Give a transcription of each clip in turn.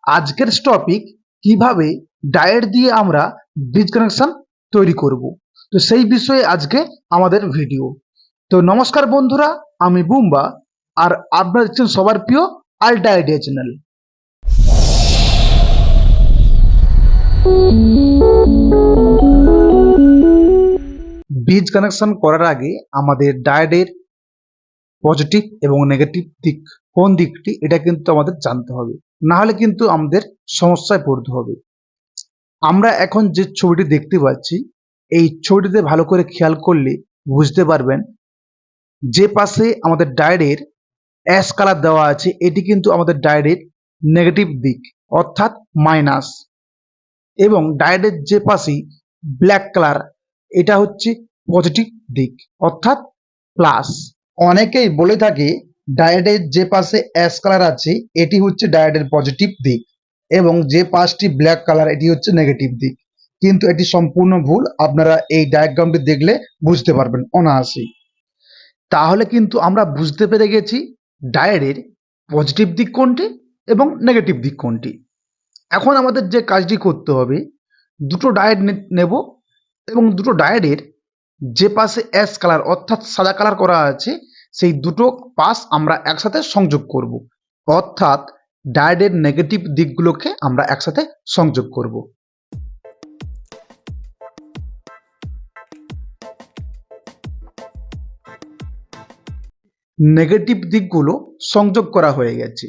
আজকের টপিক কিভাবে ডায়োড দিয়ে আমরা ব্রিজ কানেকশন তৈরি করব। তো সেই বিষয়ে আজকে আমাদের ভিডিও। তো নমস্কার বন্ধুরা, আমি বুম্বা আর আপনারা দেখছেন সবার প্রিয় আল ডায়োডিয়া চ্যানেল। ব্রিজ কানেকশন করার আগে আমাদের ডায়োডের পজিটিভ এবং নেগেটিভ দিক কোন দিকটি এটা কিন্তু আমাদের জানতে হবে, না হলে কিন্তু আমাদের সমস্যায় পড়তে হবে। আমরা এখন যে ছবিটি দেখতে পাচ্ছি, এই ছবিটিতে ভালো করে খেয়াল করলে বুঝতে পারবেন যে পাশে আমাদের ডায়োডের অ্যাশ কালার দেওয়া আছে এটি কিন্তু আমাদের ডায়োডের নেগেটিভ দিক অর্থাৎ মাইনাস, এবং ডায়োডের যে পাশে ব্ল্যাক কালার এটা হচ্ছে পজিটিভ দিক অর্থাৎ প্লাস। অনেকেই বলে থাকে ডায়োডের যে পাশে অ্যাশ কালার আছে এটি হচ্ছে ডায়োডের পজিটিভ দিক এবং যে পাশটি ব্ল্যাক কালার এটি হচ্ছে নেগেটিভ দিক, কিন্তু এটি সম্পূর্ণ ভুল। আপনারা এই ডায়াগ্রামটি দেখলে বুঝতে পারবেন অনায়াসেই। তাহলে কিন্তু আমরা বুঝতে পেরে গেছি ডায়োডের পজিটিভ দিক কোনটি এবং নেগেটিভ দিক কোনটি। এখন আমাদের যে কাজটি করতে হবে, দুটো ডায়োড নেব এবং দুটো ডায়োডের যে পাশে অ্যাশ কালার অর্থাৎ সাদা কালার করা আছে সেই দুটো পাশ আমরা একসাথে সংযোগ করব, অর্থাৎ ডায়োডের নেগেটিভ দিকগুলোকে আমরা একসাথে সংযোগ করব। নেগেটিভ দিকগুলো সংযোগ করা হয়ে গেছে।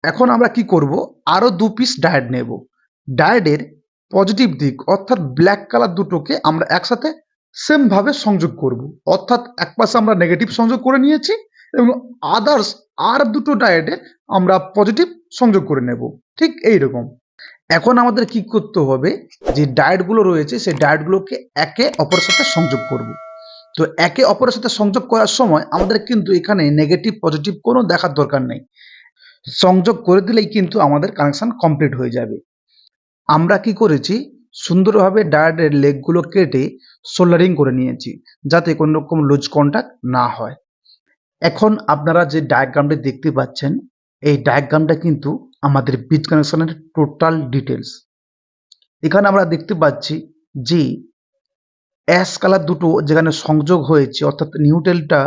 এখন আমরা কি করব, আরো দু পিস ডায়োড নেব। ডায়োডের পজিটিভ দিক অর্থাৎ ব্ল্যাক কালার দুটোকে আমরা একসাথে সেম ভাবে সংযোগ করব, অর্থাৎ এক পাশে আমরা নেগেটিভ সংযোগ করে নিয়েছি এবং আদার্স আর দুটো ডায়োডে আমরা পজিটিভ সংযোগ করে নেব, ঠিক এই রকম। এখন আমাদের কি করতে হবে, যে ডায়োডগুলো রয়েছে সেই ডায়োডগুলোকে একে অপরের সাথে সংযোগ করব। তো একে অপরের সাথে সংযোগ করার সময় আমাদের কিন্তু এখানে নেগেটিভ পজিটিভ কোনো দেখার দরকার নেই, সংযোগ করে দিলেই কিন্তু আমাদের কানেকশন কমপ্লিট হয়ে যাবে। আমরা কি করেছি, সুন্দরভাবে ডায়োডের লেগগুলো কেটে সোল্ডারিং করে নিয়েছি যাতে কোনো রকম লুজ কন্টাক্ট না হয়। এখন আপনারা যে ডায়াগ্রামটি দেখতে পাচ্ছেন এই ডায়াগ্রামটা কিন্তু আমাদের ব্রিজ কানেকশনের টোটাল ডিটেলস। এখানে আমরা দেখতে পাচ্ছি যে অ্যাশ কালার দুটো যেখানে সংযোগ হয়েছে অর্থাৎ নিউট্রালটা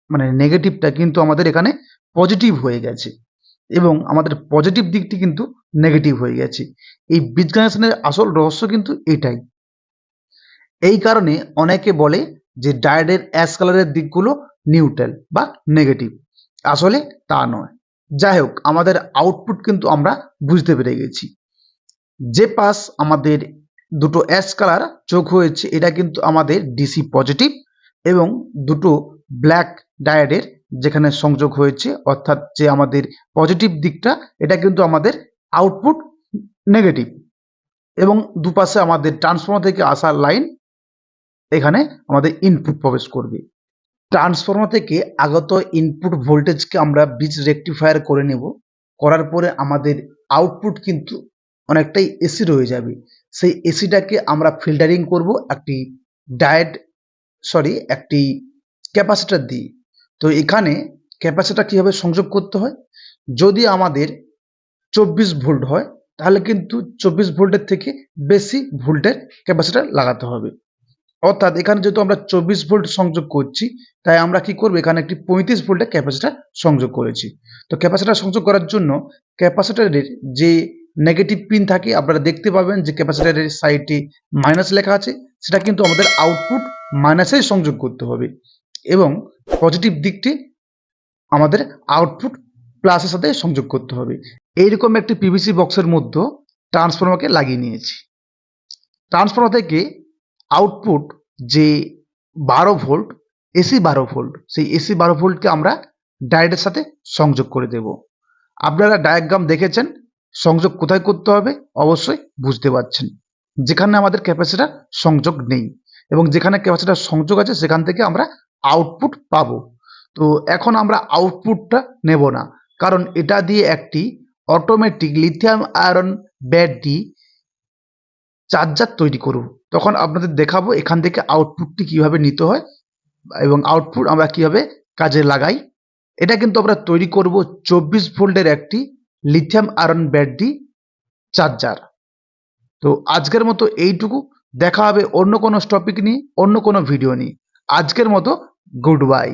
মানে নেগেটিভটা কিন্তু আমাদের এখানে পজিটিভ হয়ে গেছে এবং আমাদের পজিটিভ দিকটি কিন্তু নেগেটিভ হয়ে গেছে। এই ব্রিজ কানেকশনের আসল রহস্য কিন্তু এটাই। এই কারণে অনেকে বলে যে ডায়োডের অ্যাশ কালারের দিকগুলো নিউট্রাল বা নেগেটিভ, আসলে তা নয়। যাই হোক, আমাদের আউটপুট কিন্তু আমরা বুঝতে পেরে গেছি। যে পাশ আমাদের দুটো অ্যাশ কালার যোগ হয়েছে এটা কিন্তু আমাদের ডিসি পজিটিভ এবং দুটো ব্ল্যাক ডায়োডের যেখানে সংযোগ হয়েছে অর্থাৎ যে আমাদের পজিটিভ দিকটা এটা কিন্তু আমাদের আউটপুট নেগেটিভ, এবং দুপাশে আমাদের ট্রান্সফর্মার থেকে আসা লাইন এখানে আমাদের ইনপুট প্রবেশ করবে। ট্রান্সফর্মার থেকে আগত ইনপুট ভোল্টেজকে আমরা ব্রিজ রেকটিফায়ার করে নেব, করার পরে আমাদের আউটপুট কিন্তু অনেকটাই এসি রয়ে যাবে। সেই এসিটাকে আমরা ফিল্টারিং করব একটি ক্যাপাসিটার দিয়ে। তো এখানে ক্যাপাসিটার কীভাবে সংযোগ করতে হয়, যদি আমাদের 24 ভোল্ট হয় তাহলে কিন্তু 24 ভোল্টের থেকে বেশি ভোল্টের ক্যাপাসিটার লাগাতে হবে। অর্থাৎ এখানে যেহেতু আমরা 24 ভোল্ট সংযোগ করছি তাই আমরা কি করব, এখানে একটি 35 ভোল্টের ক্যাপাসিটার সংযোগ করেছি। তো ক্যাপাসিটার সংযোগ করার জন্য ক্যাপাসিটারের যে নেগেটিভ পিন থাকে আপনারা দেখতে পাবেন যে ক্যাপাসিটারের সাইডে মাইনাস লেখা আছে, সেটা কিন্তু আমাদের আউটপুট মাইনাসেই সংযোগ করতে হবে এবং পজিটিভ দিকটি আমাদের আউটপুট প্লাসের সাথে সংযোগ করতে হবে। এইরকম একটি পিভিসি বক্সের মধ্যে ট্রান্সফর্মারকে লাগিয়ে নিয়েছি। ট্রান্সফর্মার থেকে আউটপুট যে 12 ভোল্ট এসি 12 ভোল্ট, সেই এসি 12 ভোল্টকে আমরা ডায়োডের সাথে সংযোগ করে দেব। আপনারা ডায়াগ্রাম দেখেছেন, সংযোগ কোথায় করতে হবে অবশ্যই বুঝতে পারছেন। যেখানে আমাদের ক্যাপাসিটার সংযোগ নেই এবং যেখানে ক্যাপাসিটার সংযোগ আছে সেখান থেকে আমরা আউটপুট পাবো। তো এখন আমরা আউটপুটটা নেব না, কারণ এটা দিয়ে একটি automatic lithium iron battery charger তৈরি করব। তখন আপনাদের দেখাবো এখান থেকে আউটপুটটি কিভাবে নিতে হয় এবং আউটপুট আমরা কিভাবে কাজে লাগাই। এটা কিন্তু আমরা তৈরি করব 24 ভোল্টের একটি লিথিয়াম আয়রন ব্যাটারি চার্জার। তো আজকের মতো এইটুকু, দেখা হবে অন্য কোনো টপিক নিয়ে, অন্য কোনো ভিডিও নিয়ে। আজকের মতো গুড বাই।